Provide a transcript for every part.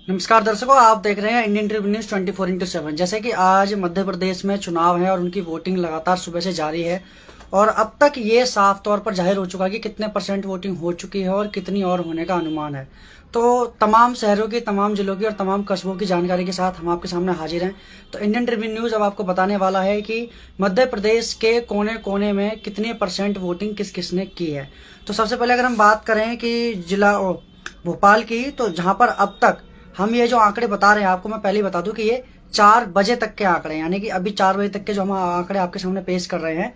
नमस्कार दर्शकों, आप देख रहे हैं इंडियन टीवी न्यूज 24/7। जैसे कि आज मध्य प्रदेश में चुनाव है और उनकी वोटिंग लगातार सुबह से जारी है और अब तक ये साफ तौर पर जाहिर हो चुका है कि कितने % वोटिंग हो चुकी है और कितनी और होने का अनुमान है। तो तमाम शहरों की, तमाम जिलों की और तमाम कस्बों की जानकारी के साथ हम आपके सामने हाजिर हैं। तो इंडियन टीवी न्यूज अब आपको बताने वाला है कि मध्य प्रदेश के कोने कोने में कितने % वोटिंग किस किसने की है। तो सबसे पहले अगर हम बात करें कि जिला भोपाल की, तो जहां पर अब तक हम ये जो आंकड़े बता रहे हैं आपको, मैं पहले ही बता दूं कि ये 4 बजे तक के आंकड़े, यानी कि अभी 4 बजे तक के जो हम आंकड़े आपके सामने पेश कर रहे हैं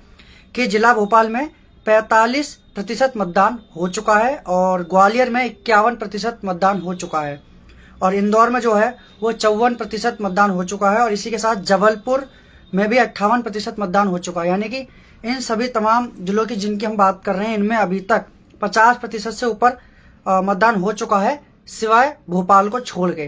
कि जिला भोपाल में 45% मतदान हो चुका है और ग्वालियर में 51% मतदान हो चुका है और इंदौर में जो है वो 54% मतदान हो चुका है और इसी के साथ जबलपुर में भी 58% मतदान हो चुका है। यानी कि इन सभी तमाम जिलों की जिनकी हम बात कर रहे हैं, इनमें अभी तक 50% से ऊपर मतदान हो चुका है, सिवाय भोपाल को छोड़ के।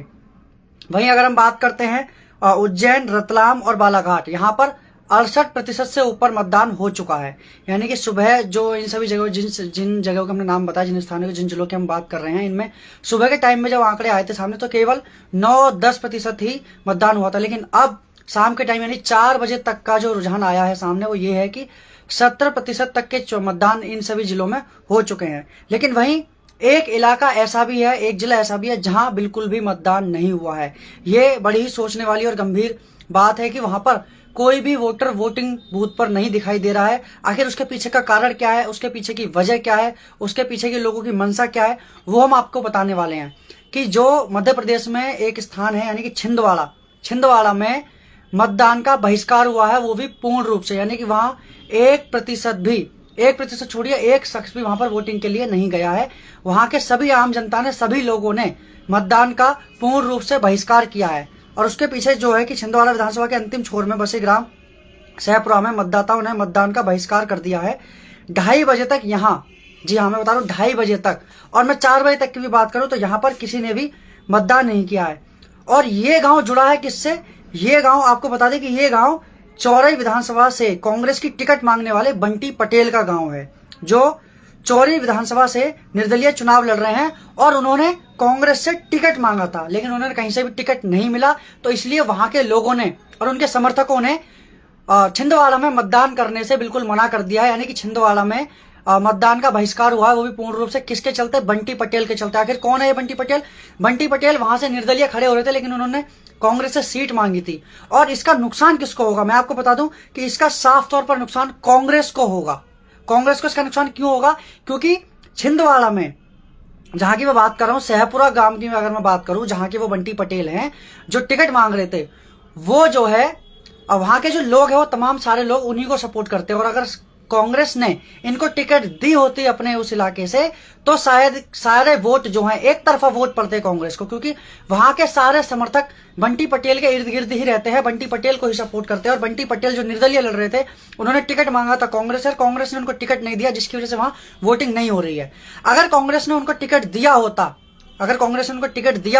वहीं अगर हम बात करते हैं उज्जैन, रतलाम और बालाघाट, यहाँ पर 68% से ऊपर मतदान हो चुका है। यानी कि सुबह जो इन सभी जगहों, जिन जगहों के हमने नाम बताया, जिन स्थानों के, जिन जिलों की हम बात कर रहे हैं, इनमें सुबह के टाइम में जब आंकड़े आए थे सामने तो केवल 9-10% ही मतदान हुआ था। लेकिन अब शाम के टाइम यानी 4 बजे तक का जो रुझान आया है सामने, वो ये है कि 70% तक के मतदान इन सभी जिलों में हो चुके हैं। लेकिन वहीं एक इलाका ऐसा भी है, एक जिला ऐसा भी है जहां बिल्कुल भी मतदान नहीं हुआ है। ये बड़ी ही सोचने वाली और गंभीर बात है कि वहां पर कोई भी वोटर वोटिंग बूथ पर नहीं दिखाई दे रहा है। आखिर उसके पीछे का कारण क्या है, उसके पीछे की वजह क्या है, उसके पीछे के लोगों की मंशा क्या है, वो हम आपको बताने वाले हैं। कि जो मध्य प्रदेश में एक स्थान है यानी कि छिंदवाड़ा में मतदान का बहिष्कार हुआ है, वो भी पूर्ण रूप से, यानी कि वहां 1% छोड़िए, एक शख्स भी वहां पर वोटिंग के लिए नहीं गया है। वहां के सभी आम जनता ने, सभी लोगों ने मतदान का पूर्ण रूप से बहिष्कार किया है। और उसके पीछे जो है कि छिंदवाड़ा विधानसभा के अंतिम छोर में बसे ग्राम सहपुरा में मतदाताओं ने मतदान का बहिष्कार कर दिया है 2:30 बजे तक। यहाँ, जी हाँ, मैं बता रहा हूँ 2:30 बजे तक। और मैं 4 बजे तक की भी बात करूं तो यहाँ पर किसी ने भी मतदान नहीं किया है। और ये गांव जुड़ा है किससे? ये गांव, आपको बता दें कि ये गांव चौरई विधानसभा से कांग्रेस की टिकट मांगने वाले बंटी पटेल का गांव है, जो चौरई विधानसभा से निर्दलीय चुनाव लड़ रहे हैं और उन्होंने कांग्रेस से टिकट मांगा था, लेकिन उन्हें कहीं से भी टिकट नहीं मिला। तो इसलिए वहां के लोगों ने और उनके समर्थकों ने छिंदवाड़ा में मतदान करने से बिल्कुल मना कर दिया है। यानी कि छिंदवाड़ा में मतदान का बहिष्कार हुआ है, वो भी पूर्ण रूप से किसके चलते? बंटी पटेल के चलते। आखिर कौन है ये बंटी पटेल? बंटी पटेल वहां से निर्दलीय खड़े हो रहे थे, लेकिन उन्होंने कांग्रेस से सीट मांगी थी। और इसका नुकसान किसको होगा? मैं आपको बता दूं कि इसका साफ तौर पर नुकसान कांग्रेस को होगा। कांग्रेस को इसका नुकसान क्यों होगा? क्योंकि छिंदवाड़ा में, जहां की मैं बात कर रहा हूं, सहपुरा गांव की अगर मैं बात करूं, जहां के वो बंटी पटेल हैं जो टिकट मांग रहे थे, वो जो है वहां के जो लोग हैं वो तमाम सारे लोग उन्हीं को सपोर्ट करते हैं। और अगर कांग्रेस ने इनको टिकट दी होती अपने उस इलाके से, तो शायद सारे वोट जो हैं एक तरफा वोट पड़ते कांग्रेस को, क्योंकि वहां के सारे समर्थक बंटी पटेल के इर्द गिर्द ही रहते हैं, बंटी पटेल को ही सपोर्ट करते हैं। और बंटी पटेल जो निर्दलीय लड़ रहे थे, उन्होंने टिकट मांगा था कांग्रेस से, कांग्रेस ने उनको टिकट नहीं दिया, जिसकी वजह से वहां वोटिंग नहीं हो रही है। अगर कांग्रेस ने उनको टिकट दिया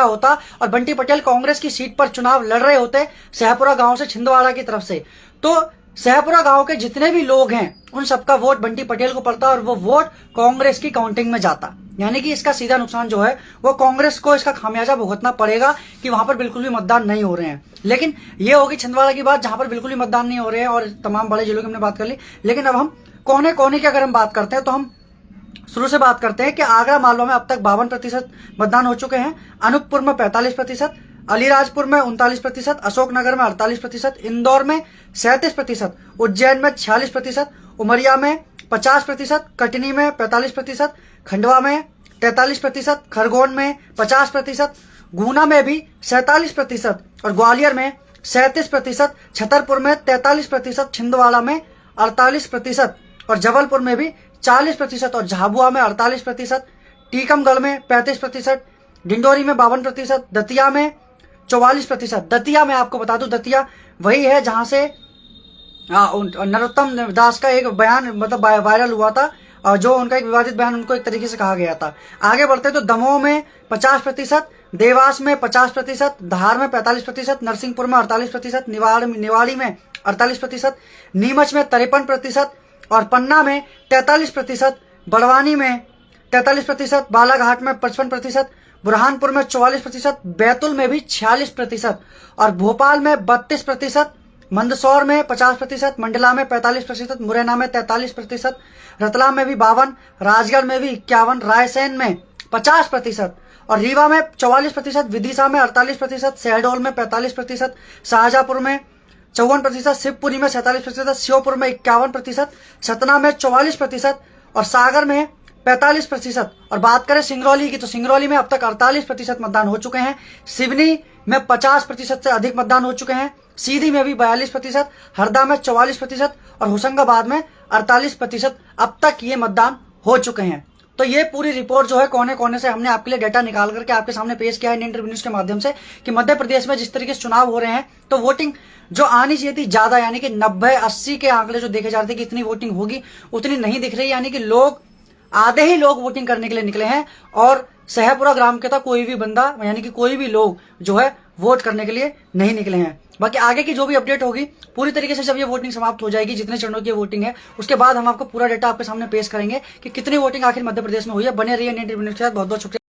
होता और बंटी पटेल कांग्रेस की सीट पर चुनाव लड़ रहे होते सहपुरा गांव से, छिंदवाड़ा की तरफ से, तो सहपुरा गांव के जितने भी लोग हैं उन सबका वोट बंटी पटेल को पड़ता और वो वोट कांग्रेस की काउंटिंग में जाता। यानी कि इसका सीधा नुकसान जो है वो कांग्रेस को इसका खामियाजा भुगतना पड़ेगा कि वहां पर बिल्कुल भी मतदान नहीं हो रहे हैं। लेकिन ये होगी छिंदवाड़ा की बात, जहां पर बिल्कुल भी मतदान नहीं हो रहे हैं, और तमाम बड़े जिलों की हमने बात कर ली। लेकिन अब हम कोने कोने की अगर हम बात करते हैं, तो हम शुरू से बात करते हैं कि आगरा मालवा में अब तक 52% मतदान हो चुके हैं, अनूपपुर में 45%, अलीराजपुर में 39%, अशोकनगर में 48%, इंदौर में 37%, उज्जैन में 46%, उमरिया में 50%, कटनी में 45%, खंडवा में 43%, खरगोन में 50%, गुना में भी 47% और ग्वालियर में 37%, छतरपुर में 43%, छिंदवाड़ा में 48% और जबलपुर में भी 40% और झाबुआ में 48%, टीकमगढ़ में 35%, डिंडोरी में 52%, दतिया में 44%। दतिया में आपको बता दूं, दतिया वही है जहां से नरोत्तम दास का एक बयान मतलब वायरल हुआ था, जो उनका एक विवादित बयान उनको एक तरीके से कहा गया था। आगे बढ़ते तो दमोह में 50%, देवास में 50%, धार में 45%, नरसिंहपुर में 48%, निवाड़ी में 48%, नीमच में 53% और पन्ना में 43%, बड़वानी में 43%, बालाघाट में 55%, बुरहानपुर में 44%, बैतूल में भी 46% और भोपाल में 32%, मंदसौर में 50%, मंडला में 45%, मुरैना में 43%, रतलाम में भी 52%, राजगढ़ में भी 51%, रायसेन में 50% और रीवा में 44%, विदिशा में 48%, शहडोल में 45%, शाहजहांपुर में 54%, शिवपुरी में 47%, श्योपुर में 51%, सतना में 44% और सागर में 45%। और बात करें सिंगरौली की तो सिंगरौली में अब तक 48% मतदान हो चुके हैं, सिवनी में 50% से अधिक मतदान हो चुके हैं, सीधी में भी 42%, हरदा में 44% और होशंगाबाद में 48% अब तक ये मतदान हो चुके हैं। तो ये पूरी रिपोर्ट जो है कोने कोने से हमने आपके लिए डेटा निकाल करके आपके सामने पेश किया है इंडियन ट्रिब्यून न्यूज के माध्यम से कि मध्य प्रदेश में जिस तरीके से चुनाव हो रहे हैं तो वोटिंग जो आनी चाहिए थी ज्यादा, यानी कि 90-80 के आंकड़े जो देखे जा रहे थे कि इतनी वोटिंग होगी, उतनी नहीं दिख रही। यानी कि लोग आधे ही लोग वोटिंग करने के लिए निकले हैं और शहपुरा ग्राम के था कोई भी बंदा यानी कि कोई भी लोग जो है वोट करने के लिए नहीं निकले हैं। बाकी आगे की जो भी अपडेट होगी पूरी तरीके से जब ये वोटिंग समाप्त हो जाएगी, जितने चरणों की वोटिंग है उसके बाद हम आपको पूरा डेटा आपके सामने पेश करेंगे कि कितनी वोटिंग आखिर मध्य प्रदेश में हुई है। बने रहिए इंडियन ट्रिब्यून न्यूज़ के साथ। बहुत बहुत शुक्रिया।